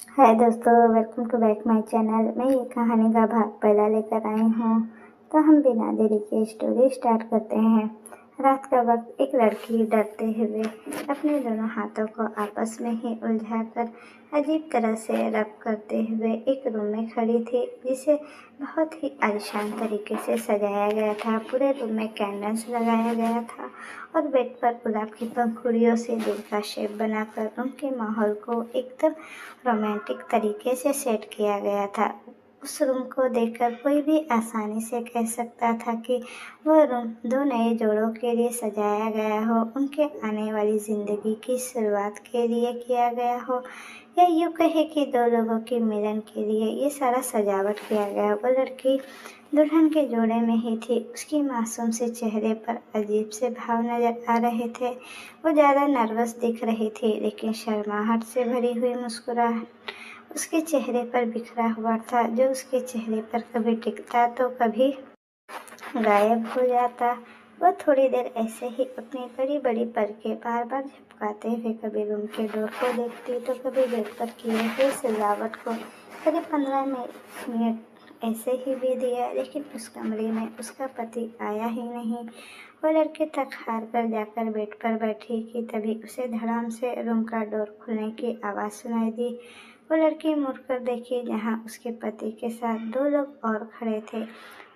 हाय दोस्तों, welcome to back my channel. मैं ये कहानी का भाग पहला लेकर आई हूँ। तो हम बिना देरी के स्टोरी स्टार्ट करते हैं। रात का वक्त एक लड़की डरते हुए अपने दोनों हाथों को आपस में ही उलझाकर अजीब तरह से रब करते हुए एक रूम में खड़ी थी, जिसे बहुत ही आलीशान तरीके से सजाया गया था। पूरे रूम में कैंडल्स लगाया गया था और बेड पर गुलाब की पंखुड़ियों से दिल का शेप बनाकर उनके माहौल को एकदम रोमांटिक तरीके से सेट किया गया था। उस रूम को देखकर कोई भी आसानी से कह सकता था कि वह रूम दो नए जोड़ों के लिए सजाया गया हो, उनके आने वाली ज़िंदगी की शुरुआत के लिए किया गया हो, या यूँ कहे कि दो लोगों के मिलन के लिए ये सारा सजावट किया गया। वो लड़की दुल्हन के जोड़े में ही थी। उसकी मासूम से चेहरे पर अजीब से भाव नजर आ रहे थे। वो ज़्यादा नर्वस दिख रही थी, लेकिन शर्माहट से भरी हुई मुस्कुराहट उसके चेहरे पर बिखरा हुआ था, जो उसके चेहरे पर कभी टिकता तो कभी गायब हो जाता। वह थोड़ी देर ऐसे ही अपनी बड़ी बड़ी पलकें बार बार झपकाते हुए कभी रूम के डोर को देखती तो कभी बेड पर किए हुए सजावट को। करीब 15 मिनट ऐसे ही बीत गया, लेकिन उस कमरे में उसका पति आया ही नहीं। वो लड़की थक हार कर जाकर बेड पर बैठी कि तभी उसे धड़ाम से रूम का डोर खुलने की आवाज़ सुनाई दी। वो लड़की मुड़कर देखी, जहाँ उसके पति के साथ दो लोग और खड़े थे।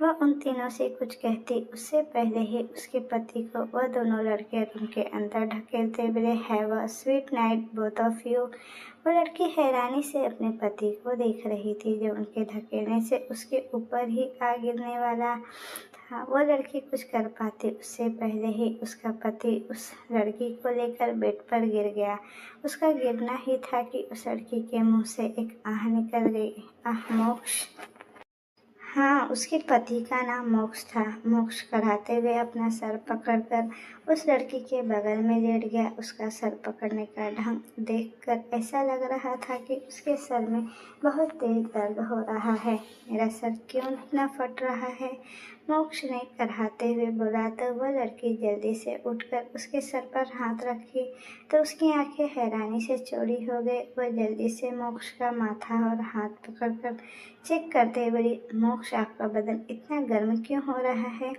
वह उन तीनों से कुछ कहती उससे पहले ही उसके पति को वह दोनों लड़के रूम के अंदर ढकेलते बोले, have a sweet night both of you. वो लड़की हैरानी से अपने पति को देख रही थी, जो उनके धकेलने से उसके ऊपर ही आ गिरने वाला था। वो लड़की कुछ कर पाती उससे पहले ही उसका पति उस लड़की को लेकर बेड पर गिर गया। उसका गिरना ही था कि उस लड़की के मुंह से एक आह निकल गई, आह मोक्ष। हाँ, उसके पति का नाम मोक्ष था। मोक्ष कराते हुए अपना सर पकड़कर उस लड़की के बगल में लेट गया। उसका सर पकड़ने का ढंग देखकर ऐसा लग रहा था कि उसके सर में बहुत तेज दर्द हो रहा है। मेरा सर क्यों इतना फट रहा है? मोक्ष ने कराहते हुए बोला। तो वह लड़की जल्दी से उठकर उसके सर पर हाथ रखी तो उसकी आंखें हैरानी से चौड़ी हो गई। वह जल्दी से मोक्ष का माथा और हाथ पकड़कर चेक करते बोली, मोक्ष आपका बदन इतना गर्म क्यों हो रहा है?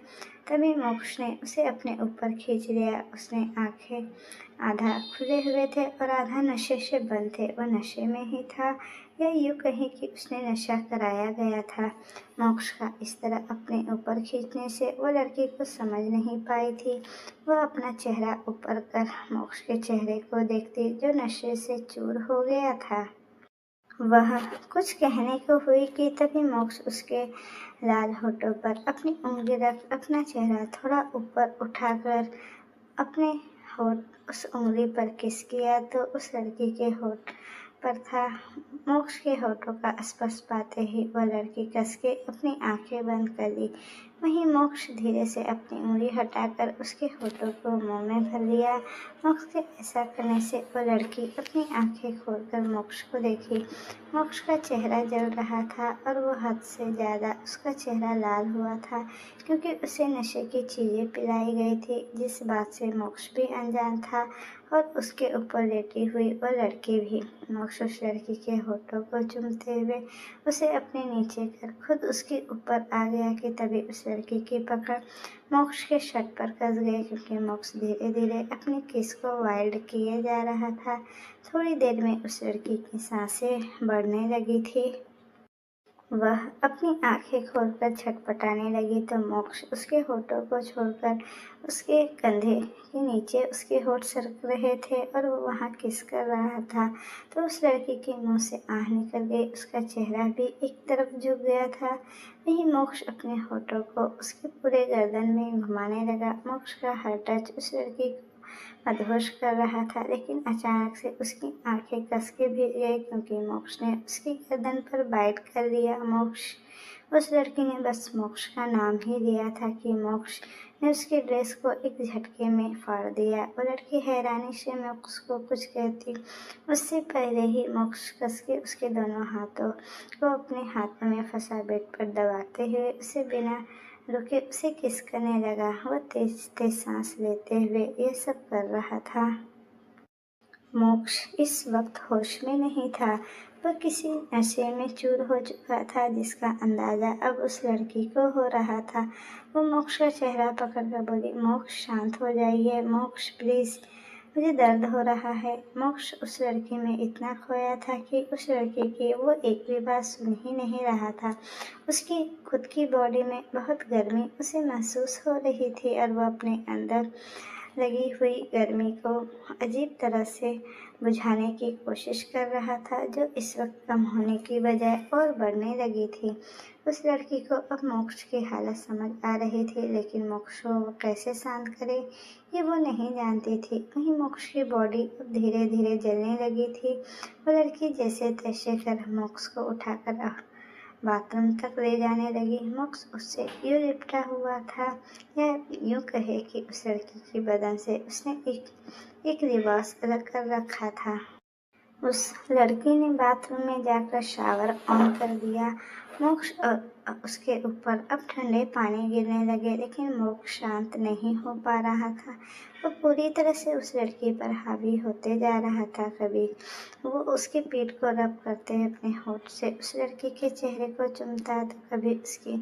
तभी मोक्ष ने उसे अपने ऊपर खींच लिया। उसने आंखें आधा खुले हुए थे और आधा नशे से बंद थे। वह नशे में ही था, या यूँ कहें कि उसने नशा कराया गया था। मोक्ष का इस तरह अपने ऊपर खींचने से वो लड़की कुछ समझ नहीं पाई थी। वह अपना चेहरा ऊपर कर मोक्ष के चेहरे को देखती, जो नशे से चूर हो गया था। वह कुछ कहने को हुई कि तभी मोक्ष उसके लाल होठों पर अपनी उंगली रख अपना चेहरा थोड़ा ऊपर उठाकर अपने होठ उस उंगली पर किस किया तो उस लड़की के होठ पर था। मोक्ष के होठों का स्पर्श पाते ही वह लड़की कस के अपनी आंखें बंद कर ली। वहीं मोक्ष धीरे से अपनी उंगली हटाकर उसके होठों को मुंह में भर लिया। मोक्ष के ऐसा करने से वह लड़की अपनी आंखें खोलकर मोक्ष को देखी। मोक्ष का चेहरा जल रहा था और वो हद से ज़्यादा उसका चेहरा लाल हुआ था, क्योंकि उसे नशे की चीज़ें पिलाई गई थी, जिस बात से मोक्ष भी अनजान था और उसके ऊपर लेटी हुई वह लड़की भी। मोक्ष उस लड़की के होठों को चूमते हुए उसे अपने नीचे कर खुद उसके ऊपर आ गया कि तभी उस लड़की की पकड़ मोक्ष के शर्ट पर कस गई, क्योंकि मोक्ष धीरे धीरे अपनी किस को वाइल्ड किए जा रहा था। थोड़ी देर में उस लड़की की सांसें बढ़ने लगी थी। वह अपनी आंखें खोलकर छटपटाने लगी तो मोक्ष उसके होठों को छोड़कर उसके कंधे के नीचे उसके होठ सरक रहे थे और वो वहाँ किस कर रहा था। तो उस लड़की के मुंह से आह निकल गई। उसका चेहरा भी एक तरफ झुक गया था। वहीं मोक्ष अपने होठों को उसके पूरे गर्दन में घुमाने लगा। मोक्ष का हर टच उस लड़की को मदहोश कर रहा था, लेकिन अचानक से उसकी आंखें कस के भीग गई, क्योंकि मोक्ष ने उसकी गर्दन पर बाइट कर लिया। मोक्ष उस लड़की ने बस मोक्ष का नाम ही लिया था कि मोक्ष ने उसकी ड्रेस को एक झटके में फाड़ दिया। वो लड़की हैरानी से मोक्ष को कुछ कहती उससे पहले ही मोक्ष कस के उसके दोनों हाथों को अपने हाथों में फंसा बेड पर दबाते हुए उसे बिना रुके उसे किस करने लगा। वह तेज तेज सांस लेते हुए ये सब कर रहा था। मोक्ष इस वक्त होश में नहीं था। वह किसी नशे में चूर हो चुका था जिसका अंदाजा अब उस लड़की को हो रहा था। वो मोक्ष का चेहरा पकड़कर बोली, मोक्ष शांत हो जाइए, मोक्ष प्लीज, मुझे दर्द हो रहा है। मोक्ष उस लड़की में इतना खोया था कि उस लड़की की वो एक भी बात सुन ही नहीं रहा था। उसकी खुद की बॉडी में बहुत गर्मी उसे महसूस हो रही थी और वो अपने अंदर लगी हुई गर्मी को अजीब तरह से बुझाने की कोशिश कर रहा था, जो इस वक्त कम होने की बजाय और बढ़ने लगी थी। उस लड़की को अब मोक्ष की हालत समझ आ रही थी, लेकिन मोक्ष को वो कैसे शांत करे ये वो नहीं जानती थी। वहीं मोक्ष की बॉडी अब धीरे धीरे जलने लगी थी। वो लड़की जैसे तैसे कर मोक्ष को उठाकर बाथरूम तक ले जाने लगी। मोक्ष उससे यूं लिपटा हुआ था, या यूं कहे कि उस लड़की की बदन से उसने एक लिबास अलग कर रखा था। उस लड़की ने बाथरूम में जाकर शावर ऑन कर दिया। मोक्ष और उसके ऊपर अब ठंडे पानी गिरने लगे, लेकिन मोक्ष शांत नहीं हो पा रहा था। वो पूरी तरह से उस लड़की पर हावी होते जा रहा था। कभी वो उसकी पीठ को रब करते अपने होठ से उस लड़की के चेहरे को चूमता, तो कभी उसकी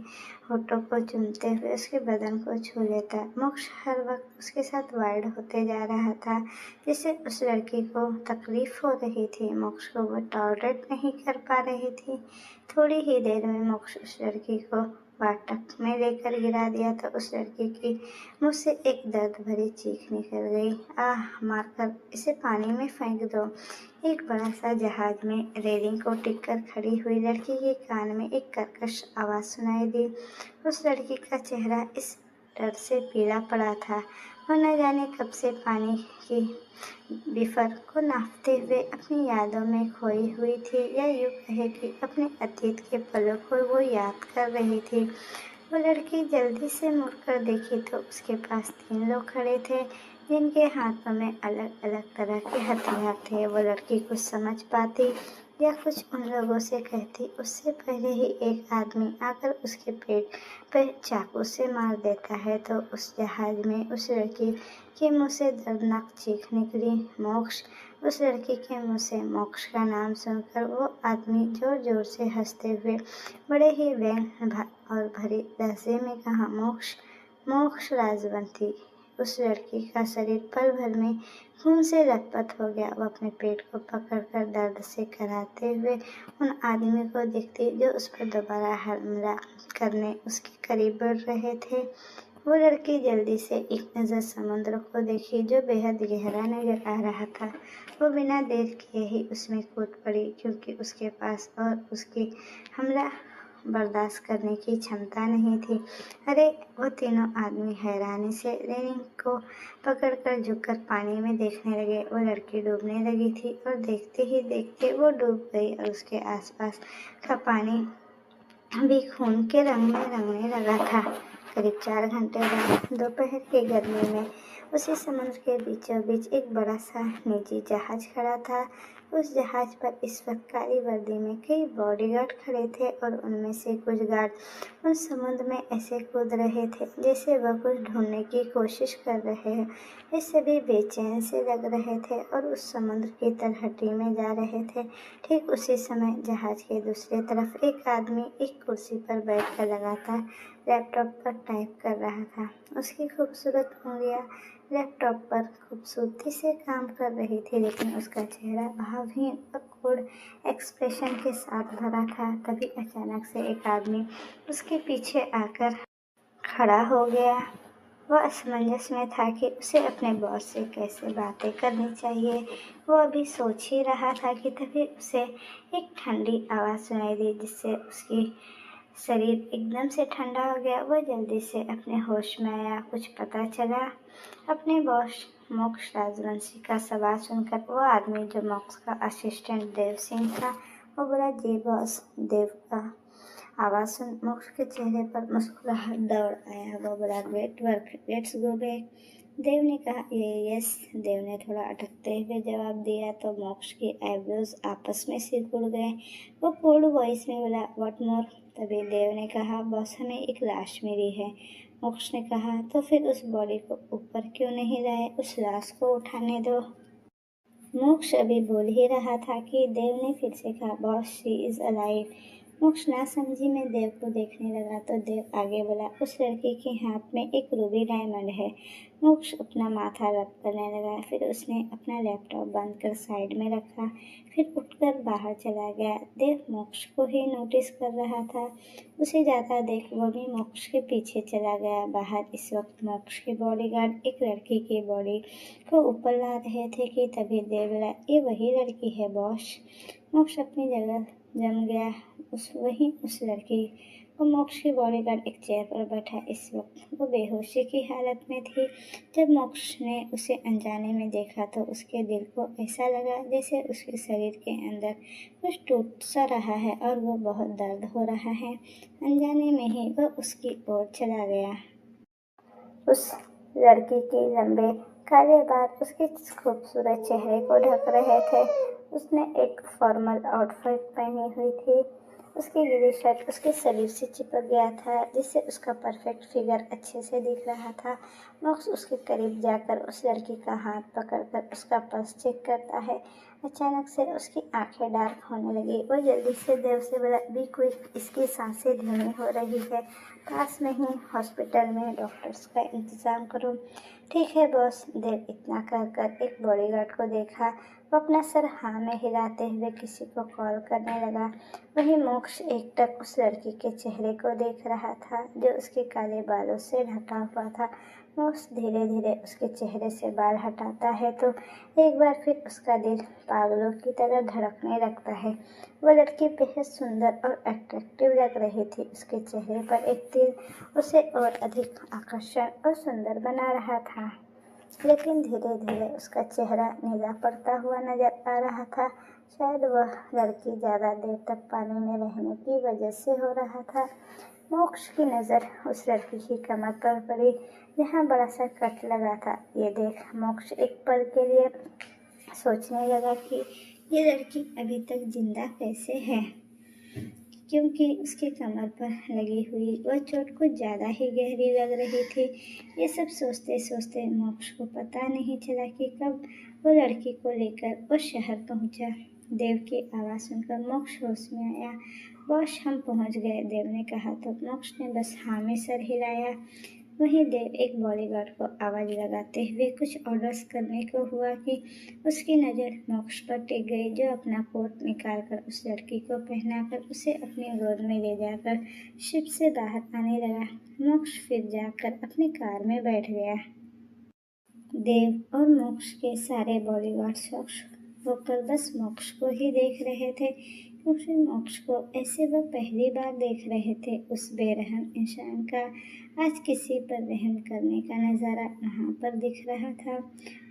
होठों को चूमते हुए उसके बदन को छू लेता। मोक्ष हर वक्त उसके साथ वाइल्ड होते जा रहा था, जिससे उस लड़की को तकलीफ हो रही थी। मोक्ष को वो टॉलरेट नहीं कर पा रही थी। थोड़ी ही देर में मोक्ष उस लड़की को फाटक में लेकर गिरा दिया तो उस लड़की की मुंह से एक दर्द भरी चीख निकल गई। आह मारकर इसे पानी में फेंक दो। एक बड़ा सा जहाज में रेलिंग को टिक कर खड़ी हुई लड़की के कान में एक कर्कश आवाज सुनाई दी। उस लड़की का चेहरा इस डर से पीला पड़ा था। वो न जाने कब से पानी की बिफर को नापते हुए अपनी यादों में खोई हुई थी, या यूं कहे कि अपने अतीत के पलों को वो याद कर रही थी। वो लड़की जल्दी से मुड़कर देखी तो उसके पास 3 लोग खड़े थे, जिनके हाथों में अलग अलग तरह के हथियार थे। वो लड़की कुछ समझ पाती या कुछ उन लोगों से कहती उससे पहले ही एक आदमी आकर उसके पेट पर चाकू से मार देता है, तो उस जहाज में उस लड़की के मुंह से दर्दनाक चीख निकली, मोक्ष। उस लड़की के मुंह से मोक्ष का नाम सुनकर वो आदमी जोर जोर से हंसते हुए बड़े ही व्यंग और भरी लहजे में कहा, मोक्ष, मोक्ष राजवंती। उस लड़की का शरीर पल भर में खून से लथपथ हो गया। वो अपने पेट को पकड़कर दर्द से कराहते हुए उन आदमियों को देखती जो उस पर दोबारा हमला करने उसके करीब बढ़ रहे थे। वो लड़की जल्दी से एक नज़र समुद्र को देखी, जो बेहद गहरा नजर आ रहा था। वो बिना देर किए ही उसमें कूद पड़ी, क्योंकि उसके पास और उसकी हमला बर्दाश्त करने की क्षमता नहीं थी। अरे! वो तीनों आदमी हैरानी से रेलिंग को पकड़कर झुककर पानी में देखने लगे। वो लड़की डूबने लगी थी और देखते ही देखते वो डूब गई और उसके आसपास का पानी भी खून के रंग में रंगने लगा था। करीब 4 घंटे बाद दोपहर की गर्मी में उसी समुद्र के बीचों बीच एक बड़ा सा निजी जहाज खड़ा था। उस जहाज पर इस वक्त काली वर्दी में कई बॉडीगार्ड खड़े थे और उनमें से कुछ गार्ड उस समुद्र में ऐसे कूद रहे थे जैसे वह कुछ ढूंढने की कोशिश कर रहे हैं। ये सभी बेचैन से लग रहे थे और उस समुद्र की तलहटी में जा रहे थे। ठीक उसी समय जहाज के दूसरी तरफ एक आदमी एक कुर्सी पर बैठकर लगातार लैपटॉप पर टाइप कर रहा था। उसकी खूबसूरत उंगलियां लैपटॉप पर खूबसूरती से काम कर रही थी, लेकिन उसका चेहरा भावहीन और कोड एक्सप्रेशन के साथ भरा था। तभी अचानक से एक आदमी उसके पीछे आकर खड़ा हो गया। वह असमंजस में था कि उसे अपने बॉस से कैसे बातें करनी चाहिए। वो अभी सोच ही रहा था कि तभी उसे एक ठंडी आवाज़ सुनाई दी, जिससे उसकी शरीर एकदम से ठंडा हो गया। वह जल्दी से अपने होश में आया। कुछ पता चला। अपने बॉस मोक्ष राजवंशी का सवाल सुनकर वो आदमी, जो मोक्ष का असिस्टेंट देव सिंह था, वो बोला, जी बॉस। देव का आवाज़ सुन मोक्ष के चेहरे पर मुस्कुराहट दौड़ आया। वो बोला, great work, let's go back. Dev ने कहा, ये यस। देव ने थोड़ा अटकते हुए जवाब दिया तो मोक्ष की आईब्रोज आपस में सिकुड़ गए। वो कोल्ड वॉइस में बोला, व्हाट मोर। तभी देव ने कहा, बॉस, हमें एक लाश मिली है। मोक्ष ने कहा, तो फिर उस बॉडी को ऊपर क्यों नहीं लाए? उस लाश को उठाने दो। मोक्ष अभी बोल ही रहा था कि देव ने फिर से कहा, बॉस शी इज अलाइव। मोक्ष नासमझी में देव को देखने लगा तो देव आगे बोला, उस लड़की के हाथ में एक रूबी डायमंड है। मोक्ष अपना माथा रब करने लगा। फिर उसने अपना लैपटॉप बंद कर साइड में रखा, फिर उठकर बाहर चला गया। देव मोक्ष को ही नोटिस कर रहा था। उसे जाता देख वो भी मोक्ष के पीछे चला गया। बाहर इस वक्त मोक्ष के बॉडीगार्ड एक लड़की की बॉडी को ऊपर ला रहे थे कि तभी देव बोला, ये वही लड़की है बॉस। मोक्ष अपनी जगह जम गया। उस लड़की को मोक्ष की बॉडीगार्ड एक चेयर पर बैठा। इस वक्त वो बेहोशी की हालत में थी। जब मोक्ष ने उसे अनजाने में देखा तो उसके दिल को ऐसा लगा जैसे उसके शरीर के अंदर कुछ टूट सा रहा है और वो बहुत दर्द हो रहा है। अनजाने में ही वो उसकी ओर चला गया। उस लड़की के लंबे काले बाल उसके खूबसूरत चेहरे को ढक रहे थे। उसने एक फॉर्मल आउटफिट पहनी हुई थी। उसकी गीली शर्ट उसके शरीर से चिपक गया था, जिससे उसका परफेक्ट फिगर अच्छे से दिख रहा था। मोक्ष उसके करीब जाकर उस लड़की का हाथ पकड़कर उसका पल्स चेक करता है। अचानक से उसकी आंखें डार्क होने लगी। वो जल्दी से देव से बोला, बी क्विक, इसकी सांसें धीमी हो रही है। पास में ही हॉस्पिटल में डॉक्टर्स का इंतज़ाम करो। ठीक है बॉस। देव इतना कहकर एक बॉडीगार्ड को देखा। वो अपना सर हाँ में हिलाते हुए किसी को कॉल करने लगा। वहीं मोक्ष एकटक उस लड़की के चेहरे को देख रहा था जो उसके काले बालों से ढका हुआ था। मोक्ष धीरे धीरे उसके चेहरे से बाल हटाता है तो एक बार फिर उसका दिल पागलों की तरह धड़कने लगता है। वो लड़की बेहद सुंदर और अट्रैक्टिव लग रही थी। उसके चेहरे पर एक तिल उसे और अधिक आकर्षक और सुंदर बना रहा था। लेकिन धीरे धीरे उसका चेहरा नीला पड़ता हुआ नजर आ रहा था। शायद वह लड़की ज़्यादा देर तक पानी में रहने की वजह से हो रहा था। मोक्ष की नज़र उस लड़की की कमर पर पड़ी जहाँ बड़ा सा कट लगा था। ये देख मोक्ष एक पल के लिए सोचने लगा कि ये लड़की अभी तक जिंदा कैसे है, क्योंकि उसके कमर पर लगी हुई वह चोट कुछ ज़्यादा ही गहरी लग रही थी। ये सब सोचते सोचते मोक्ष को पता नहीं चला कि कब वो लड़की को लेकर वो शहर पहुंचा। देव की आवाज़ सुनकर मोक्ष होश में आया। बॉस हम पहुंच गए, देव ने कहा तो मोक्ष ने बस हाँ में सर हिलाया। वहीं देव एक बॉडीगार्ड को आवाज़ लगाते हुए कुछ ऑर्डर्स करने को हुआ कि उसकी नज़र मोक्ष पर टिक गई, जो अपना कोट निकालकर उस लड़की को पहनाकर उसे अपनी गोद में ले जाकर शिप से बाहर आने लगा। मोक्ष फिर जाकर अपनी कार में बैठ गया। देव और मोक्ष के सारे बॉडीगार्ड शॉक होकर बस मोक्ष को ही देख रहे थे, क्योंकि मोक्ष को ऐसे वो पहली बार देख रहे थे। उस बेरहम इंसान का आज किसी पर रहम करने का नज़ारा वहाँ पर दिख रहा था।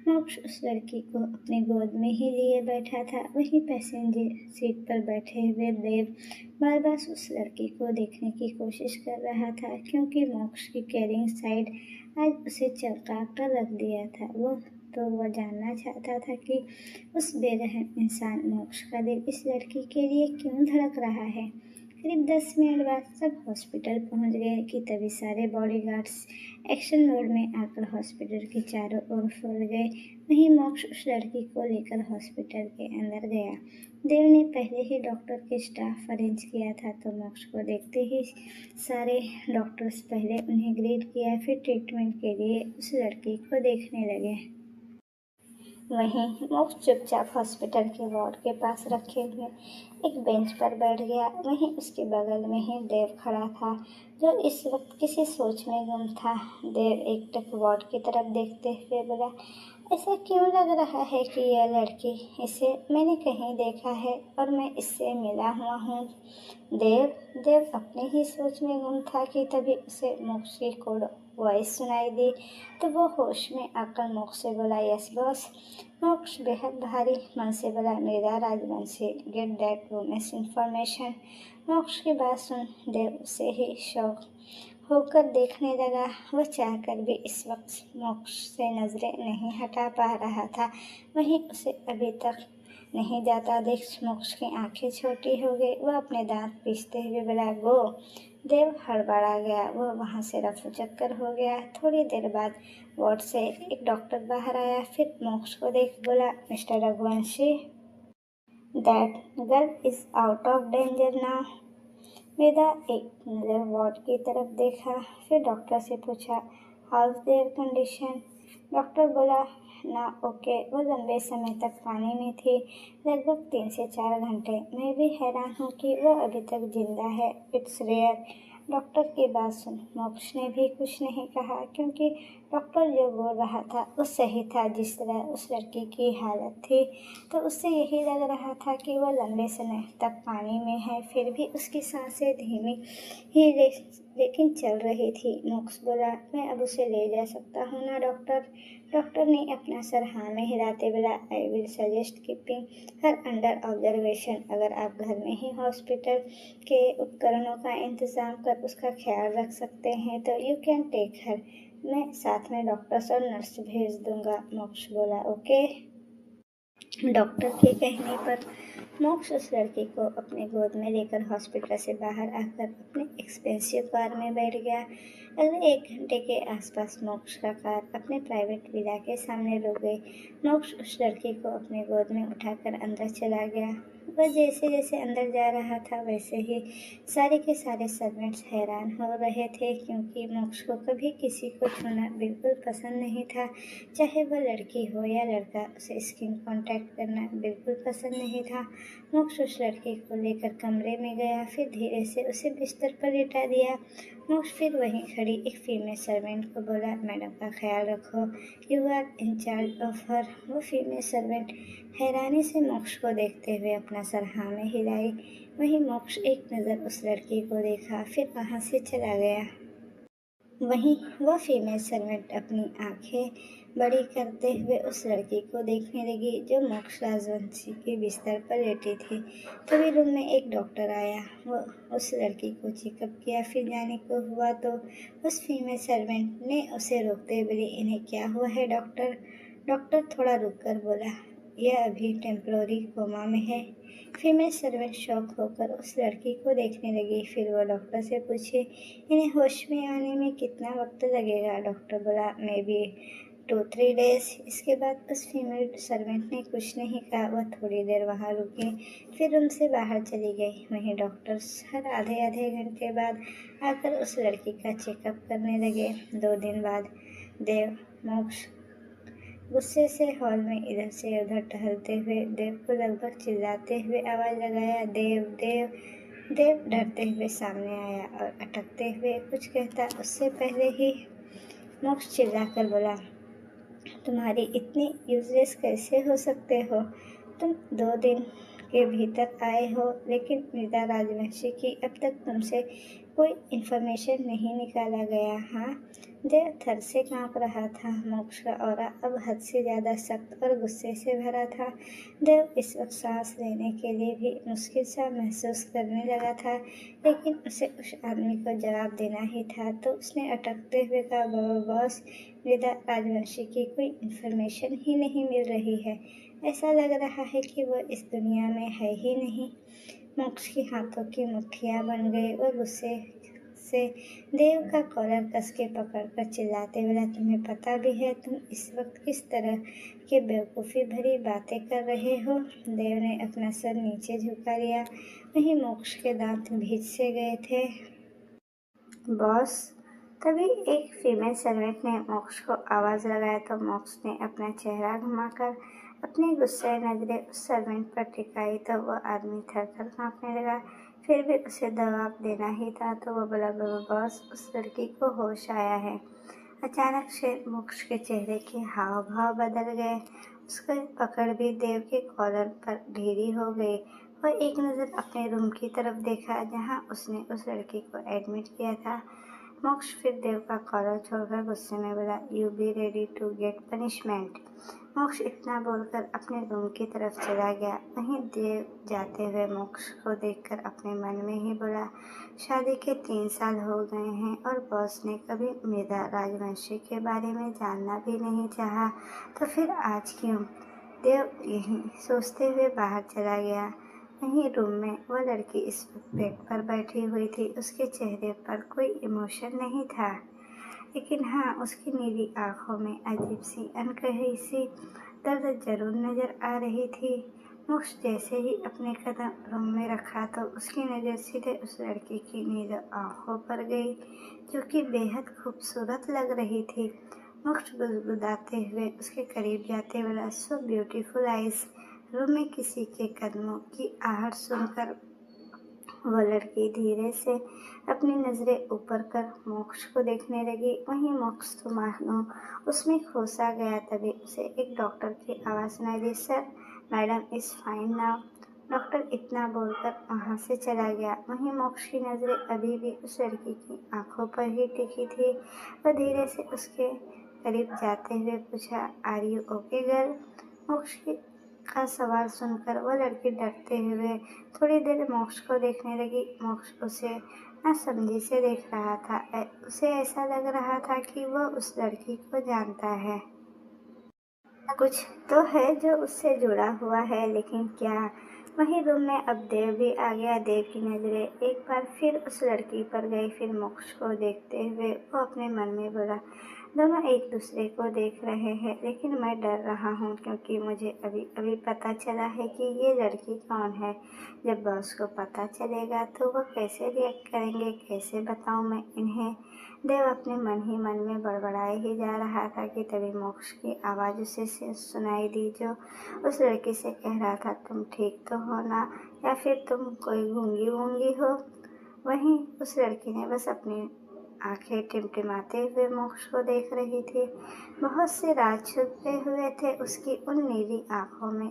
मोक्ष उस लड़की को अपनी गोद में ही लिए बैठा था। वहीं पैसेंजर सीट पर बैठे हुए देव बार बार उस लड़की को देखने की कोशिश कर रहा था, क्योंकि मोक्ष की कैरिंग साइड आज उसे चौंका कर रख दिया था। वह जानना चाहता था कि उस बेरहम इंसान मोक्ष का दिल इस लड़की के लिए क्यों धड़क रहा है। करीब 10 मिनट बाद सब हॉस्पिटल पहुंच गए कि तभी सारे बॉडीगार्ड्स एक्शन मोड में आकर हॉस्पिटल के चारों ओर फैल गए। वहीं मोक्ष उस लड़की को लेकर हॉस्पिटल के अंदर गया। देव ने पहले ही डॉक्टर के स्टाफ अरेंज किया था, तो मोक्ष को देखते ही सारे डॉक्टर्स पहले उन्हें ग्रीट किया, फिर ट्रीटमेंट के लिए उस लड़की को देखने लगे। वहीं मोक्ष चुपचाप हॉस्पिटल के वार्ड के पास रखे हुए एक बेंच पर बैठ गया। वहीं उसके बगल में ही देव खड़ा था, जो इस वक्त किसी सोच में गुम था। देव एकटक वार्ड की तरफ देखते हुए बोला, ऐसा क्यों लग रहा है कि यह लड़की, इसे मैंने कहीं देखा है और मैं इससे मिला हुआ हूँ। देव अपनी ही सोच में गुम था कि तभी उसे मोक्ष की कोड वॉइस सुनाई दी, तो वो होश में आकर मोक्ष से बोला, यस बॉस। मोक्ष बेहद भारी मन से बोला, मेरा Rajvanshi, get that women's information. Moksh की बात सुन देव उसे ही शौक होकर देखने लगा। वह चाहकर भी इस वक्त मोक्ष से नजरें नहीं हटा पा रहा था। वहीं उसे अभी तक नहीं जाता देख मोक्ष की आंखें छोटी हो गई। वह अपने दांत पीसते हुए बोला, गो। देव हड़बड़ा गया। वह वहाँ से रफू चक्कर हो गया। थोड़ी देर बाद वार्ड से एक डॉक्टर बाहर आया। फिर मोक्ष को देख बोला, mister Raghuvanshi, that girl is out of danger now. Veda एक नज़र वार्ड की तरफ देखा, फिर डॉक्टर से पूछा, हाउस देयर कंडीशन। डॉक्टर बोला, ना ओके, वो लंबे समय तक पानी में थी, लगभग 3 से 4 घंटे। मैं भी हैरान हूँ कि वो अभी तक जिंदा है, इट्स रेयर। डॉक्टर की बात सुन मोक्ष ने भी कुछ नहीं कहा, क्योंकि डॉक्टर जो बोल रहा था वो सही था। जिस तरह उस लड़की की हालत थी तो उससे यही लग रहा था कि वह लंबे समय तक पानी में है, फिर भी उसकी सांसें धीमी ही लेकिन चल रही थी। मोक्ष बोला, मैं अब उसे ले जा सकता हूँ ना डॉक्टर। डॉक्टर ने अपना सर हाँ में हिलाते बोला, I will suggest keeping her under observation. अगर आप घर में ही हॉस्पिटल के उपकरणों का इंतजाम कर उसका ख्याल रख सकते हैं तो यू कैन टेक हर। मैं साथ में डॉक्टर्स और नर्स भेज दूंगा। मोक्ष बोला, ओके। डॉक्टर के कहने पर मोक्ष उस लड़की को अपने गोद में लेकर हॉस्पिटल से बाहर आकर अपने एक्सपेंसिव कार में बैठ गया। अगले 1 घंटे के आसपास मोक्ष का कार अपने प्राइवेट विला के सामने रुक गई। मोक्ष उस लड़की को अपने गोद में उठाकर अंदर चला गया। वह जैसे जैसे अंदर जा रहा था वैसे ही सारे के सारे सर्वेंट्स हैरान हो रहे थे, क्योंकि मोक्ष को कभी किसी को छूना बिल्कुल पसंद नहीं था, चाहे वह लड़की हो या लड़का। उसे स्किन कांटेक्ट करना बिल्कुल पसंद नहीं था। मोक्ष उस लड़की को लेकर कमरे में गया, फिर धीरे से उसे बिस्तर पर लिटा दिया। मोक्ष फिर वहीं खड़ी एक फीमेल सर्वेंट को बोला, मैडम का ख्याल रखो, you are in charge of her. वो फीमेल सर्वेंट हैरानी से मोक्ष को देखते हुए अपना सर हाँ में हिलाई। वहीं मोक्ष एक नज़र उस लड़की को देखा, फिर वहाँ से चला गया। वहीं वह फीमेल सर्वेंट अपनी आंखें बड़ी करते हुए उस लड़की को देखने लगी जो मोक्ष राजवंशी के बिस्तर पर लेटी थी। तभी रूम में एक डॉक्टर आया। वो उस लड़की को चेकअप किया, फिर जाने को हुआ तो उस फीमेल सर्वेंट ने उसे रोकते बोली, इन्हें क्या हुआ है डॉक्टर। डॉक्टर थोड़ा रुककर बोला, यह अभी टेम्पररी कोमा में है। फीमेल सर्वेंट शॉक होकर उस लड़की को देखने लगी, फिर वो डॉक्टर से पूछे, इन्हें होश में आने में कितना वक्त लगेगा। डॉक्टर बोला, मे बी 2-3 डेज। इसके बाद उस फीमेल सर्वेंट ने कुछ नहीं कहा, वह थोड़ी देर वहाँ रुकी, फिर रूम से बाहर चली गई। वहीं डॉक्टर्स हर आधे आधे घंटे बाद आकर उस लड़की का चेकअप करने लगे। 2 दिन बाद देव मोक्ष गुस्से से हॉल में इधर से उधर टहलते हुए देव को लगभग चिल्लाते हुए आवाज़ लगाया, देव देव। देव डरते हुए सामने आया और अटकते हुए कुछ कहता उससे पहले ही मोक्ष चिल्लाकर बोला, तुम्हारी इतनी यूजलेस कैसे हो सकते हो। तुम 2 दिन के भीतर आए हो, लेकिन मृदा राजवंशी की अब तक तुमसे कोई इन्फॉर्मेशन नहीं निकाला गया। हाँ, देव थर से कांप रहा था। मोक्ष का ऑरा अब हद से ज़्यादा सख्त और गुस्से से भरा था। देव इस वक्त सांस लेने के लिए भी मुश्किल सा महसूस करने लगा था, लेकिन उसे उस आदमी को जवाब देना ही था। तो उसने अटकते हुए कहा, बॉस, मृदा राजवंशी की कोई इन्फॉर्मेशन ही नहीं मिल रही है। ऐसा लग रहा है कि वह इस दुनिया में है ही नहीं। मोक्ष की हाथों की मुट्ठियाँ बन गई और गुस्से से देव का कॉलर कस के पकड़कर चिल्लाते बोला, तुम्हें पता भी है तुम इस वक्त किस तरह के बेवकूफ़ी भरी बातें कर रहे हो। देव ने अपना सर नीचे झुका लिया। वहीं मोक्ष के दांत भींच से गए थे। बॉस। तभी एक फीमेल सर्वेंट ने मोक्ष को आवाज़ लगाया तो मोक्ष ने अपना चेहरा घुमाकर अपनी गुस्से नजरें उस सर्वेंट पर टिकाई तो वह आदमी थर-थर कांपने लगा। फिर भी उसे जवाब देना ही था तो वह बोला, बॉस, उस लड़की को होश आया है। अचानक से मोक्ष के चेहरे के हाव भाव बदल गए। उसकी पकड़ भी देव के कॉलर पर ढीली हो गई। वह एक नज़र अपने रूम की तरफ देखा जहां उसने उस लड़की को एडमिट किया था। मोक्ष फिर देव का कॉलर छोड़कर गुस्से में बोला, you be ready to get punishment. Moksh इतना बोलकर अपने रूम की तरफ चला गया। वहीं देव जाते हुए मोक्ष को देखकर अपने मन में ही बोला, शादी के 3 साल हो गए हैं और बॉस ने कभी मृदा राजवंशी के बारे में जानना भी नहीं चाहा, तो फिर आज क्यों। देव यही सोचते हुए बाहर चला गया। वहीं रूम में वह लड़की इस वक्त बेड पर बैठी हुई थी। उसके चेहरे पर कोई इमोशन नहीं था। लेकिन हाँ, उसकी नीली आंखों में अजीब सी अनकही सी दर्द जरूर नजर आ रही थी। मोक्ष जैसे ही अपने कदम रूम में रखा तो उसकी नज़र सीधे उस लड़की की नीली आंखों पर गई, जो कि बेहद खूबसूरत लग रही थी। मोक्ष गुदगुदाते हुए उसके करीब जाते बोला, सो ब्यूटीफुल आइज। रूम में किसी के कदमों की आहट सुनकर वो लड़की धीरे से अपनी नज़रें ऊपर कर मोक्ष को देखने लगी। वहीं मोक्ष तो मानो उसमें खो सा गया। तभी उसे एक डॉक्टर की आवाज़ सुनाई दी, sir, madam is fine now. Doctor इतना बोलकर वहाँ से चला गया। वहीं मोक्ष की नज़रें अभी भी उस लड़की की आंखों पर ही टिकी थी। वह धीरे से उसके करीब जाते हुए पूछा, आर यू ओके गर्ल? मोक्ष का सवाल सुनकर वह लड़की डरते हुए थोड़ी देर मोक्ष को देखने लगी। मोक्ष उसे नासमझी से देख रहा था। उसे ऐसा लग रहा था कि वह उस लड़की को जानता है। कुछ तो है जो उससे जुड़ा हुआ है, लेकिन क्या? वहीं रूम में अब देव भी आ गया। देव की नज़रें एक बार फिर उस लड़की पर गई। फिर मोक्ष को देखते हुए वो अपने मन में बोला, दोनों एक दूसरे को देख रहे हैं, लेकिन मैं डर रहा हूँ क्योंकि मुझे अभी अभी पता चला है कि ये लड़की कौन है। जब बॉस को पता चलेगा तो वो कैसे रिएक्ट करेंगे, कैसे बताऊँ मैं इन्हें। देव अपने मन ही मन में बड़बड़ाए ही जा रहा था कि तभी मोक्ष की आवाज़ उसे सुनाई दी, जो उस लड़की से कह रहा था, तुम ठीक तो हो ना, या फिर तुम कोई गूंगी वूंगी हो? वहीं उस लड़की ने बस अपनी आंखें टिमटिमाते हुए मोक्ष को देख रही थी। बहुत से राज छुपे हुए थे उसकी उन नीली आंखों में।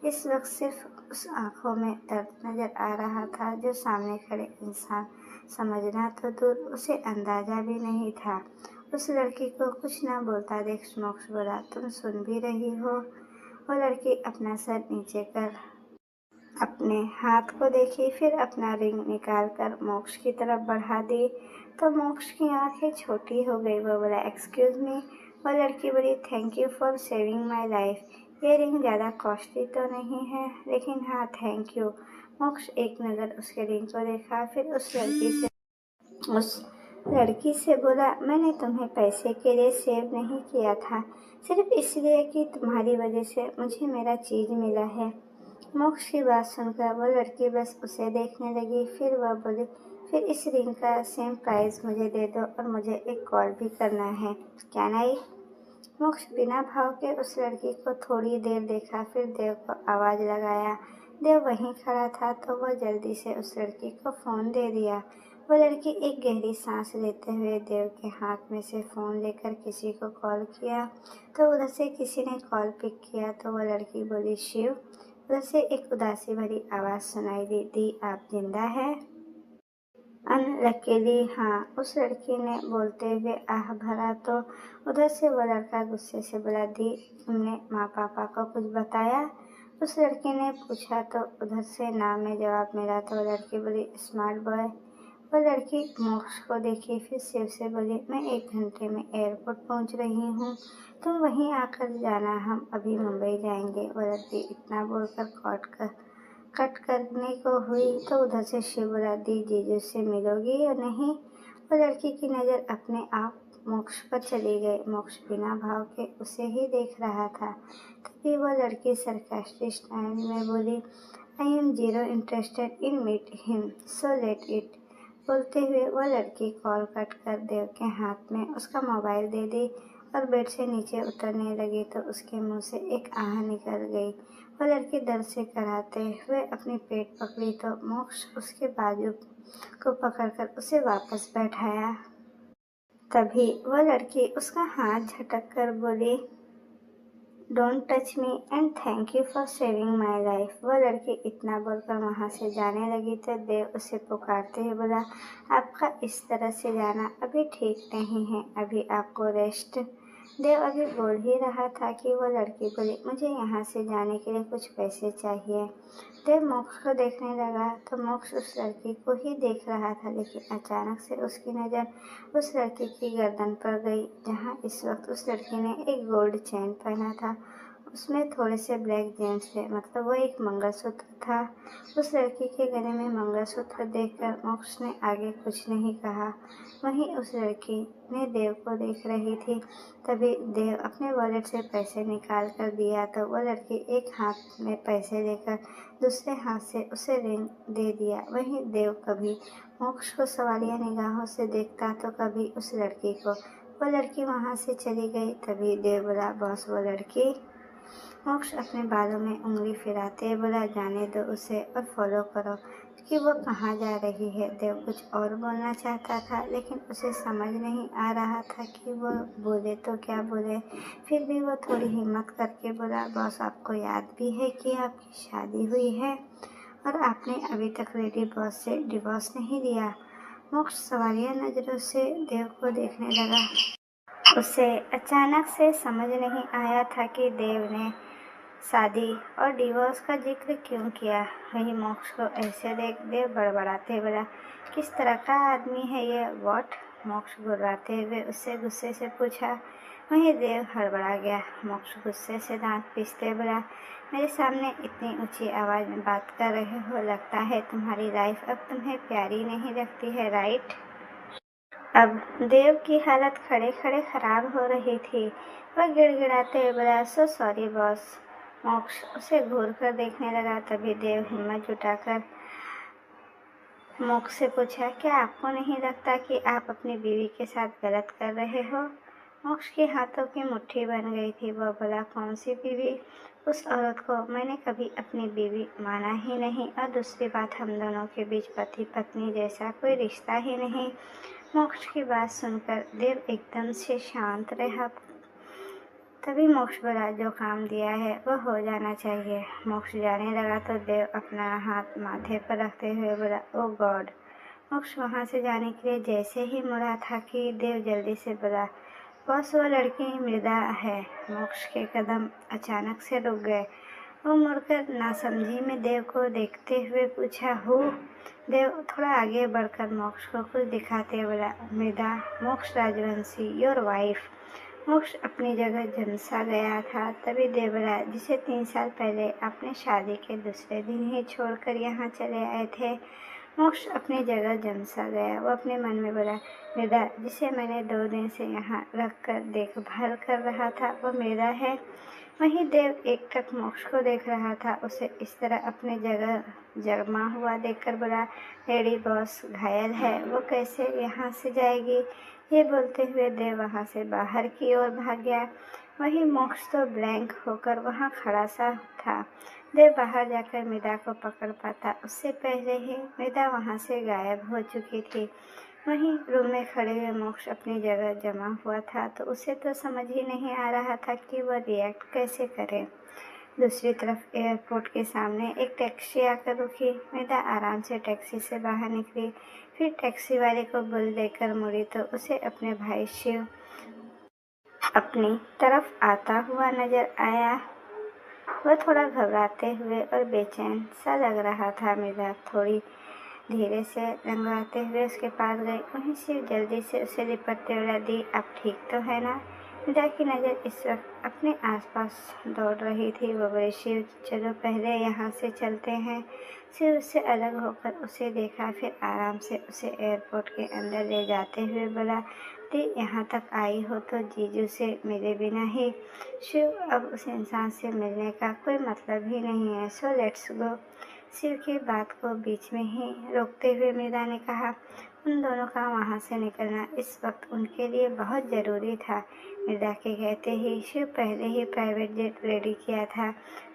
इस वक्त सिर्फ उस आंखों में दर्द नजर आ रहा था, जो सामने खड़े इंसान समझना तो दूर, उसे अंदाजा भी नहीं था। उस लड़की को कुछ न बोलता देख मोक्ष बोला, तुम सुन भी रही हो? वो लड़की अपना सर नीचे कर अपने हाथ को देखी, फिर अपना रिंग निकाल कर मोक्ष की तरफ बढ़ा दी तो मोक्ष की आंखें छोटी हो गई। वो बोला, एक्सक्यूज मी? वो लड़की बोली, thank you for saving my life. ये रिंग ज़्यादा कॉस्टली तो नहीं है, लेकिन हाँ थैंक यू। मोक्ष एक नज़र उसके रिंग को देखा, फिर उस लड़की से बोला, मैंने तुम्हें पैसे के लिए सेव नहीं किया था, सिर्फ इसलिए कि तुम्हारी वजह से मुझे मेरा चीज़ मिला है। मोक्ष की बात सुनकर वो लड़की बस उसे देखने लगी। फिर वह बोली, फिर इस रिंग का सेम प्राइस मुझे दे दो और मुझे एक कॉल भी करना है, क्या नहीं? मोक्ष बिना भाव के उस लड़की को थोड़ी देर देखा, फिर देव को आवाज़ लगाया। देव वहीं खड़ा था तो वह जल्दी से उस लड़की को फ़ोन दे दिया। वो लड़की एक गहरी सांस लेते हुए देव के हाथ में से फ़ोन लेकर किसी को कॉल किया तो उधर से किसी ने कॉल पिक किया तो वह लड़की बोली, शिव। उधर से एक उदासी भरी आवाज़ सुनाई दी, आप जिंदा हैं? अनलकीली हाँ, उस लड़की ने बोलते हुए आह भरा तो उधर से वो लड़का गुस्से से बोला, दी तुमने माँ पापा को कुछ बताया? उस लड़की ने पूछा तो उधर से ना में जवाब मिला तो वो लड़की बोली, स्मार्ट बॉय। वो लड़की मोक्ष को देखी, फिर शिव से बोली, मैं 1 घंटे में एयरपोर्ट पहुंच रही हूँ, तुम वहीं आकर जाना, हम अभी मुंबई जाएंगे। वो लड़की इतना बोलकर कट करने को हुई तो उधर से शिव बोला, दी जीजू से मिलोगी या नहीं? वो लड़की की नज़र अपने आप मोक्ष पर चली गई। मोक्ष बिना भाव के उसे ही देख रहा था। तभी वो लड़की सरकास्टिक स्टाइल में बोली, I am zero interested in meet him, so let it. बोलते हुए वो लड़की कॉल कट कर देव के हाथ में उसका मोबाइल दे दी और बेड से नीचे उतरने लगी तो उसके मुंह से एक आह निकल गई। वो लड़की दर्द से कराहते हुए अपनी पेट पकड़ी तो मोक्ष उसके बाजू को पकड़कर उसे वापस बैठाया। तभी वो लड़की उसका हाथ झटक कर बोली, don't touch me and thank you for saving my life. वो लड़की इतना बोलकर वहाँ से जाने लगी तो देव उसे पुकारते हुए बोला, आपका इस तरह से जाना अभी ठीक नहीं है, अभी आपको रेस्ट। देव अभी बोल ही रहा था कि वो लड़की बोली, मुझे यहाँ से जाने के लिए कुछ पैसे चाहिए। देव मोक्ष को देखने लगा तो मोक्ष उस लड़की को ही देख रहा था, लेकिन अचानक से उसकी नज़र उस लड़की की गर्दन पर गई, जहाँ इस वक्त उस लड़की ने एक गोल्ड चेन पहना था। उसमें थोड़े से ब्लैक जेम्स थे, मतलब वो एक मंगलसूत्र था। उस लड़की के गले में मंगलसूत्र देखकर मोक्ष ने आगे कुछ नहीं कहा। वहीं उस लड़की ने देव को देख रही थी। तभी देव अपने वॉलेट से पैसे निकाल कर दिया तो वो लड़की एक हाथ में पैसे लेकर दूसरे हाथ से उसे रिंग दे दिया। वहीं देव कभी मोक्ष को सवालिया निगाहों से देखता तो कभी उस लड़की को। वो लड़की वहाँ से चली गई। तभी देव बोला, बॉस वो लड़की। मोक्ष अपने बालों में उंगली फिराते बोला, जाने दो उसे और फॉलो करो कि वो कहाँ जा रही है। देव कुछ और बोलना चाहता था लेकिन उसे समझ नहीं आ रहा था कि वो बोले तो क्या बोले। फिर भी वो थोड़ी हिम्मत करके बोला, बॉस आपको याद भी है कि आपकी शादी हुई है और आपने अभी तक लेडी बॉस से डिवोर्स नहीं लिया। मोक्ष सवालिया नजरों से देव को देखने लगा। उसे अचानक से समझ नहीं आया था कि देव ने शादी और डिवोर्स का जिक्र क्यों किया। वही मोक्ष को ऐसे देख देव बड़बड़ाते बोला, किस तरह का आदमी है ये। वॉट? मोक्ष गुर्राते हुए उससे गुस्से से पूछा। वहीं देव हड़बड़ा गया। मोक्ष गुस्से से दांत पीसते बोला, मेरे सामने इतनी ऊंची आवाज़ में बात कर रहे हो, लगता है तुम्हारी लाइफ अब तुम्हें प्यारी नहीं लगती है, राइट? अब देव की हालत खड़े खड़े खराब हो रही थी। वह गिड़गिड़ाते बोला, सो सॉरी बॉस। मोक्ष उसे घूर कर देखने लगा। तभी देव हिम्मत जुटाकर मोक्ष से पूछा, क्या आपको नहीं लगता कि आप अपनी बीवी के साथ गलत कर रहे हो? मोक्ष के हाथों की मुट्ठी बन गई थी। वह बोला, कौन सी बीवी? उस औरत को मैंने कभी अपनी बीवी माना ही नहीं, और दूसरी बात, हम दोनों के बीच पति पत्नी जैसा कोई रिश्ता ही नहीं। मोक्ष की बात सुनकर देव एकदम से शांत रहा। तभी मोक्ष बोला, जो काम दिया है वो हो जाना चाहिए। मोक्ष जाने लगा तो देव अपना हाथ माथे पर रखते हुए बोला, ओ गॉड। मोक्ष वहाँ से जाने के लिए जैसे ही मुड़ा था कि देव जल्दी से बोला, बॉस वो लड़की मृदा है। मोक्ष के कदम अचानक से रुक गए। वो मुड़कर नासमझी में देव को देखते हुए पूछा, हूँ? देव थोड़ा आगे बढ़कर मोक्ष को कुछ दिखाते बोला, मृदा मोक्ष राजवंशी, योर वाइफ। मोक्ष अपनी जगह जमसा गया था। तभी देव बोला, जिसे 3 साल पहले अपने शादी के दूसरे दिन ही छोड़कर यहाँ चले आए थे। मोक्ष अपनी जगह जमसा गया। वो अपने मन में बोला, मृदा जिसे मैंने 2 दिन से यहाँ रख कर देखभाल कर रहा था वो मृदा है। वहीं देव एकटक मोक्ष को देख रहा था। उसे इस तरह अपने जगह जमा हुआ देखकर बोला, लेडी बॉस घायल है, वो कैसे यहाँ से जाएगी? ये बोलते हुए देव वहाँ से बाहर की ओर भाग गया। वहीं मोक्ष तो ब्लैंक होकर वहाँ खड़ा सा था। देव बाहर जाकर मृदा को पकड़ पाता उससे पहले ही मृदा वहाँ से गायब हो चुकी थी। वहीं रूम में खड़े हुए मोक्ष अपनी जगह जमा हुआ था तो उसे तो समझ ही नहीं आ रहा था कि वह रिएक्ट कैसे करे। दूसरी तरफ एयरपोर्ट के सामने एक टैक्सी आकर रुकी। मृदा आराम से टैक्सी से बाहर निकली। फिर टैक्सी वाले को बिल देकर मुड़ी तो उसे अपने भाई शिव अपनी तरफ आता हुआ नजर आया। वह थोड़ा घबराते हुए और बेचैन सा लग रहा था। मृदा थोड़ी धीरे से लंगड़ाते हुए उसके पास गई। वहीं शिव जल्दी से उसे लिपटते हुए, दी आप ठीक तो है ना? मृदा की नज़र इस वक्त अपने आसपास दौड़ रही थी। वो बोले, शिव चलो पहले यहाँ से चलते हैं। शिव उससे अलग होकर उसे देखा, फिर आराम से उसे एयरपोर्ट के अंदर ले जाते हुए बोला, दी यहाँ तक आई हो तो जीजू से मिले बिना ही। शिव अब उस इंसान से मिलने का कोई मतलब ही नहीं है, सो लेट्स गो। शिव की बात को बीच में ही रोकते हुए मृदा ने कहा, उन दोनों का वहाँ से निकलना इस वक्त उनके लिए बहुत ज़रूरी था। मृदा के कहते ही शिव पहले ही प्राइवेट जेट रेडी किया था।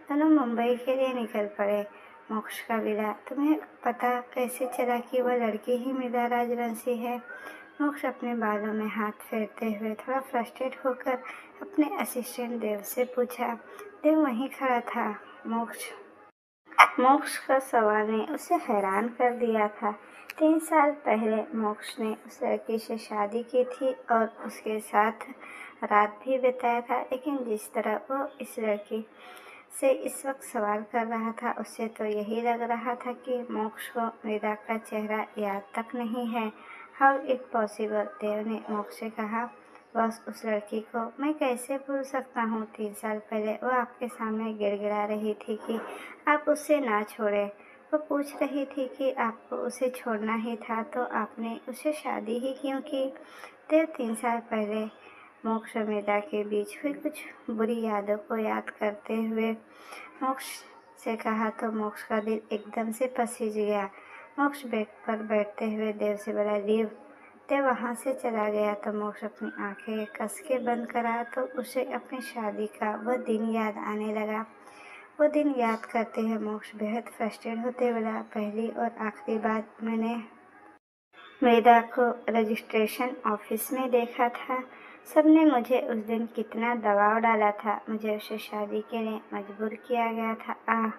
दोनों मुंबई के लिए निकल पड़े। मोक्ष का विदा, तुम्हें पता कैसे चला कि वह लड़की ही मृदा राजवंशी है? मोक्ष अपने बालों में हाथ फेरते हुए थोड़ा फ्रस्ट्रेट होकर अपने असिस्टेंट देव से पूछा। देव वहीं खड़ा था। मोक्ष का सवाल ने उसे हैरान कर दिया था। 3 साल पहले मोक्ष ने उस लड़की से शादी की थी और उसके साथ रात भी बिताया था, लेकिन जिस तरह वो इस लड़की से इस वक्त सवाल कर रहा था उससे तो यही लग रहा था कि मोक्ष को मृदा का चेहरा याद तक नहीं है। How it possible? देव ने मोक्ष से कहा। बस उस लड़की को मैं कैसे भूल सकता हूँ। 3 साल पहले वो आपके सामने गिड़गिड़ा रही थी कि आप उसे ना छोड़े। वो पूछ रही थी कि आपको उसे छोड़ना ही था तो आपने उसे शादी ही क्यों की। फिर 3 साल पहले मोक्ष और मृदा के बीच हुई कुछ बुरी यादों को याद करते हुए मोक्ष से कहा तो मोक्ष का दिल एकदम से पसीज गया। मोक्ष बेड पर बैठते हुए देव से बोला, देव। देव वहाँ से चला गया तो मोक्ष अपनी आंखें कस के बंद करा तो उसे अपनी शादी का वह दिन याद आने लगा। वो दिन याद करते हुए मोक्ष बेहद फ्रस्ट्रेट होते बोला, पहली और आखिरी बार मैंने मृदा को रजिस्ट्रेशन ऑफिस में देखा था। सबने मुझे उस दिन कितना दबाव डाला था। मुझे उसे शादी के लिए मजबूर किया गया था। आह!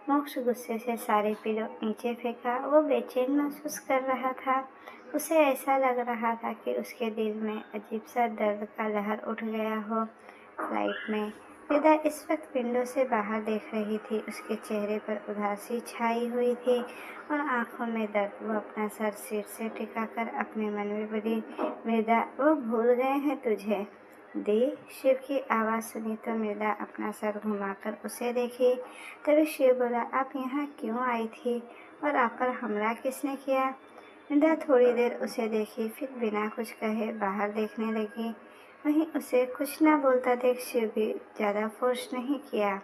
मोक्ष गुस्से से सारे पिलो नीचे फेंका। वो बेचैन महसूस कर रहा था। उसे ऐसा लग रहा था कि उसके दिल में अजीब सा दर्द का लहर उठ गया हो। फ्लाइट में मृदा इस वक्त विंडो से बाहर देख रही थी। उसके चेहरे पर उदासी छाई हुई थी और आंखों में दर्द। वो अपना सर सीट से टिकाकर अपने मन में बोली, मृदा, वो भूल गए हैं तुझे। दी। शिव की आवाज़ सुनी तो मृदा अपना सर घुमाकर उसे देखी। तभी शिव बोला, आप यहाँ क्यों आई थी और आप पर हमला किसने किया। मृदा थोड़ी देर उसे देखी, फिर बिना कुछ कहे बाहर देखने लगी। वहीं उसे कुछ ना बोलता देख शिव भी ज़्यादा फोर्स नहीं किया।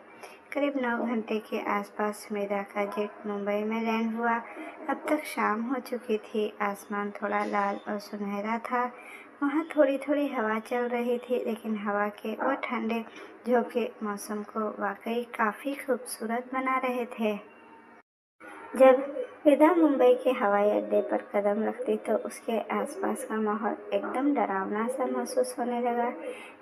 करीब 9 घंटे के आसपास मृदा का जेट मुंबई में लैंड हुआ। अब तक शाम हो चुकी थी। आसमान थोड़ा लाल और सुनहरा था। वहाँ थोड़ी थोड़ी हवा चल रही थी, लेकिन हवा के वो ठंडे झोंके मौसम को वाकई काफ़ी खूबसूरत बना रहे थे। जब मृदा मुंबई के हवाई अड्डे पर कदम रखती तो उसके आसपास का माहौल एकदम डरावना सा महसूस होने लगा।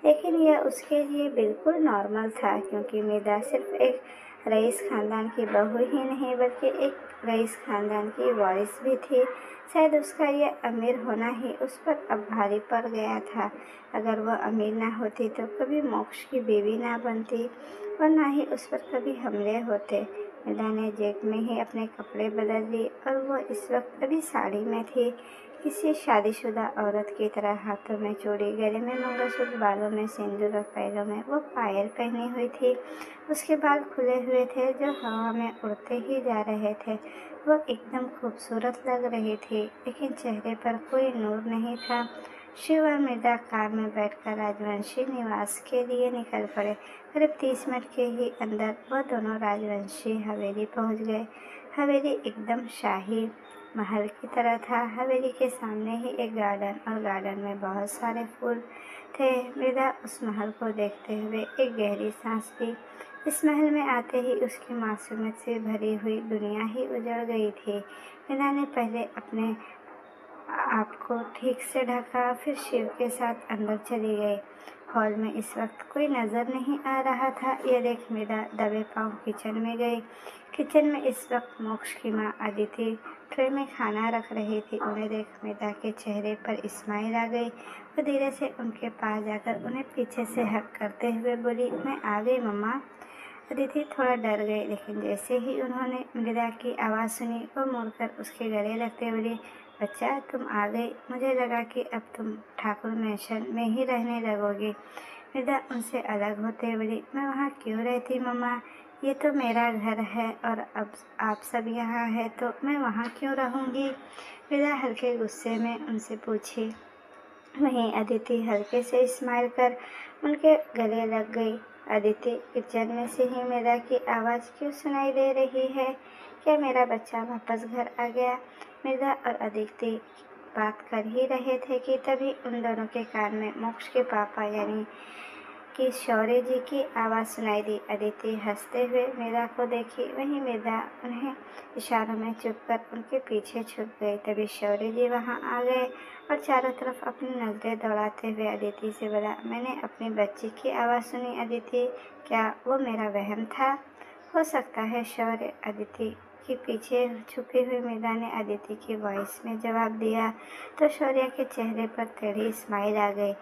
लेकिन यह उसके लिए बिल्कुल नॉर्मल था, क्योंकि मृदा सिर्फ एक रईस खानदान की बहू ही नहीं बल्कि एक रईस खानदान की वारिस भी थी। शायद उसका यह अमीर होना ही उस पर अब भारी पड़ गया था। अगर वह अमीर ना होती तो कभी मोक्ष की बीवी ना बनती और ना ही उस पर कभी हमले होते। मृदा ने जेट में ही अपने कपड़े बदल लिए और वो इस वक्त अभी साड़ी में थी, किसी शादीशुदा औरत की तरह। हाथों में चूड़ी, गले में मंगलसूत्र, बालों में सिंदूर और पैरों में वो पायल पहनी हुई थी। उसके बाल खुले हुए थे जो हवा में उड़ते ही जा रहे थे। वो एकदम खूबसूरत लग रही थी, लेकिन चेहरे पर कोई नूर नहीं था। शिव और मृदा कार में बैठकर राजवंशी निवास के लिए निकल पड़े। करीब 30 मिनट के ही अंदर वह दोनों राजवंशी हवेली पहुंच गए। हवेली एकदम शाही महल की तरह था। हवेली के सामने ही एक गार्डन और गार्डन में बहुत सारे फूल थे। मृदा उस महल को देखते हुए एक गहरी सांस ली। इस महल में आते ही उसकी मासूमियत से भरी हुई दुनिया ही उजड़ गई थी। मृदा ने पहले अपने आपको ठीक से ढका, फिर शिव के साथ अंदर चली गई। हॉल में इस वक्त कोई नज़र नहीं आ रहा था। यह देख मृदा दबे पांव किचन में गई। किचन में इस वक्त मोक्ष की माँ अदिति ट्रे में खाना रख रही थी। उन्हें देख मृदा के चेहरे पर स्माइल आ गई। वो धीरे से उनके पास जाकर उन्हें पीछे से हक करते हुए बोली, मैं आ गई मम्मा। अदिति थोड़ा डर गई, लेकिन जैसे ही उन्होंने मृदा की आवाज़ सुनी वो मुड़कर उसके गले लगते बोली, बच्चा तुम आ गई। मुझे लगा कि अब तुम ठाकुर मैंशन में ही रहने लगोगी। मृदा उनसे अलग होते बोली, मैं वहाँ क्यों रहती मम्मा, ये तो मेरा घर है और अब आप सब यहाँ हैं तो मैं वहाँ क्यों रहूँगी। मृदा हल्के गुस्से में उनसे पूछी। वहीं अदिति हल्के से स्माइल कर उनके गले लग गई। अदिति, किचन में से ही मृदा की आवाज़ क्यों सुनाई दे रही है। क्या मेरा बच्चा वापस घर आ गया। मृदा और अदिति बात कर ही रहे थे कि तभी उन दोनों के कान में मोक्ष के पापा यानी कि शौर्य जी की आवाज़ सुनाई दी। अदिति हंसते हुए मृदा को देखी। वहीं मृदा उन्हें इशारों में चुप कर उनके पीछे छुप गई। तभी शौर्य जी वहाँ आ गए और चारों तरफ अपनी नजरें दौड़ाते हुए अदिति से बोला, मैंने अपनी बच्ची की आवाज़ सुनी अदिति, क्या वो मेरा वहम था। हो सकता है शौर्य। अदिति के पीछे छुपी हुई मृदा ने अदिति की वॉइस में जवाब दिया तो शौर्य के चेहरे पर टेढ़ी स्माइल आ गई।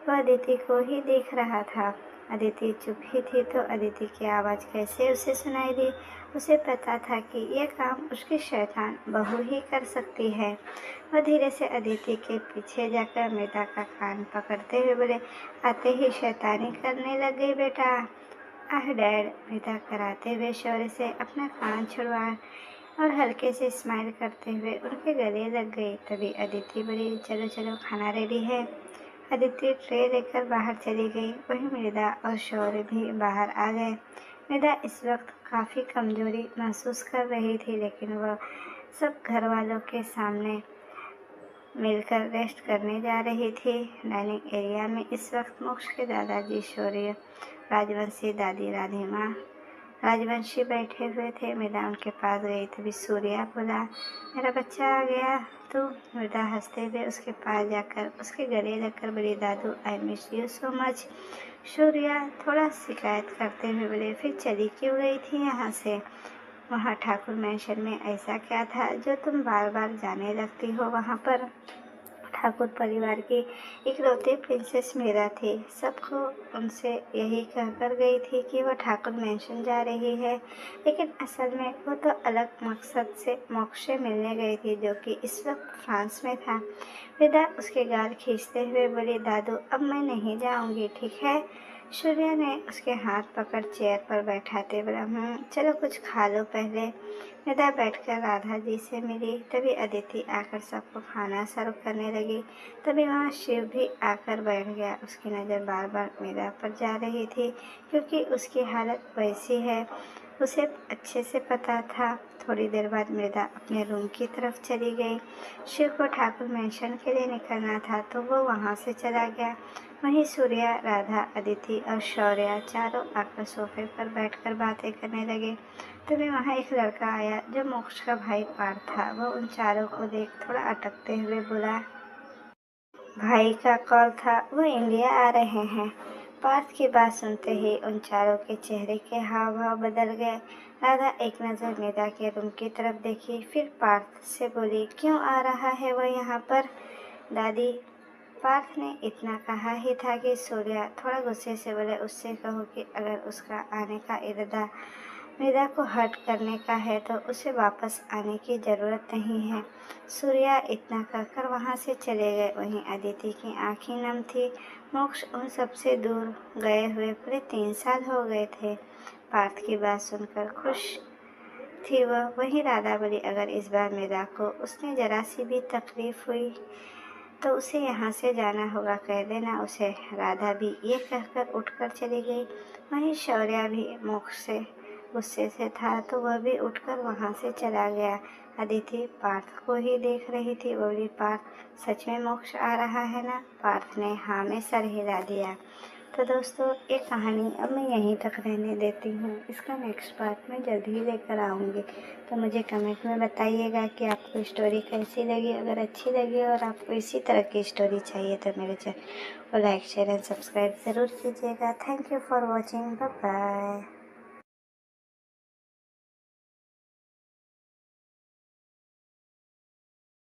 वह अदिति को ही देख रहा था। अदिति चुप ही थी तो अदिति की आवाज़ कैसे उसे सुनाई दी। उसे पता था कि यह काम उसकी शैतान बहू ही कर सकती है। वह धीरे से अदिति के पीछे जाकर मृदा का कान पकड़ते हुए बोले, आते ही शैतानी करने लग गई बेटा। आह डैड, मृदा कराते हुए शौर्य से अपना कान छुड़वा और हल्के से स्माइल करते हुए उनके गले लग गई। तभी अदिति बोली, चलो चलो खाना रेडी है। अदिति ट्रे लेकर बाहर चली गई। वहीं मृदा और शौर्य भी बाहर आ गए। मृदा इस वक्त काफ़ी कमजोरी महसूस कर रही थी, लेकिन वह सब घर वालों के सामने मिलकर रेस्ट करने जा रही थी। डाइनिंग एरिया में इस वक्त मोक्ष के दादाजी शौर्य, राजवंशी दादी राधिमा, राजवंशी बैठे हुए थे। मृदा उनके पास गई। तभी सूर्या बोला, मेरा बच्चा आ गया। तो मृदा हंसते हुए उसके पास जाकर उसके गले लगकर बोली, दादू I miss you so much. Surya थोड़ा शिकायत करते हुए बोले, फिर चली क्यों गई थी यहाँ से? वहाँ ठाकुर मैंशन में ऐसा क्या था जो तुम बार बार जाने लगती हो वहाँ पर? ठाकुर परिवार की इकलौती प्रिंसेस मीरा थी। सबको उनसे यही कहकर गई थी कि वह ठाकुर मैंशन जा रही है, लेकिन असल में वो तो अलग मकसद से मोक्ष से मिलने गई थी, जो कि इस वक्त फ्रांस में था। मृदा उसके गाल खींचते हुए बोली, दादू अब मैं नहीं जाऊंगी, ठीक है? सूर्या ने उसके हाथ पकड़ चेयर पर बैठाते बोला, चलो कुछ खा लो पहले। मृदा बैठकर राधा जी से मिली। तभी अदिति आकर सबको खाना सर्व करने लगी। तभी वहाँ शिव भी आकर बैठ गया। उसकी नज़र बार बार मृदा पर जा रही थी, क्योंकि उसकी हालत वैसी है, उसे अच्छे से पता था। थोड़ी देर बाद मृदा अपने रूम की तरफ चली गई। शिव को ठाकुर मैंशन के लिए निकलना था, तो वो वहाँ से चला गया। वहीं सूर्या, राधा, अदिति और शौर्या चारों आकर सोफे पर बैठकर बातें करने लगे। तभी वहाँ एक लड़का आया जो मोक्ष का भाई पार्थ था। वह उन चारों को देख थोड़ा अटकते हुए बोला, भाई का कॉल था, वो इंडिया आ रहे हैं। पार्थ की बात सुनते ही उन चारों के चेहरे के हाव भाव बदल गए। राधा एक नज़र मृदा के रूम की तरफ देखी, फिर पार्थ से बोली, क्यों आ रहा है वह यहाँ पर? दादी, पार्थ ने इतना कहा ही था कि सूर्या थोड़ा गुस्से से बोले, उससे कहो कि अगर उसका आने का इरादा मृदा को हर्ट करने का है तो उसे वापस आने की ज़रूरत नहीं है। सूर्या इतना कहकर वहाँ से चले गए। वहीं अदिति की आंखें नम थी। मोक्ष उन सबसे दूर गए हुए पूरे 3 साल हो गए थे। पार्थ की बात सुनकर खुश थी वह। वहीं राधा बोली, अगर इस बार मृदा को उसने जरा सी भी तकलीफ हुई तो उसे यहाँ से जाना होगा, कह देना उसे। राधा भी ये कहकर उठकर चली गई। वहीं शौर्या भी मोक्ष से गुस्से से था, तो वह भी उठकर वहाँ से चला गया। अदिति पार्थ को ही देख रही थी। बोली, पार्थ सच में मोक्ष आ रहा है ना? पार्थ ने हाँ में सर हिला दिया। तो दोस्तों, ये कहानी अब मैं यहीं तक रहने देती हूँ। इसका नेक्स्ट पार्ट मैं जल्द ही लेकर आऊँगी। तो मुझे कमेंट में बताइएगा कि आपको स्टोरी कैसी लगी। अगर अच्छी लगी और आपको इसी तरह की स्टोरी चाहिए तो मेरे चैनल को लाइक, शेयर एंड सब्सक्राइब ज़रूर कीजिएगा। Thank you for watching. Bye bye.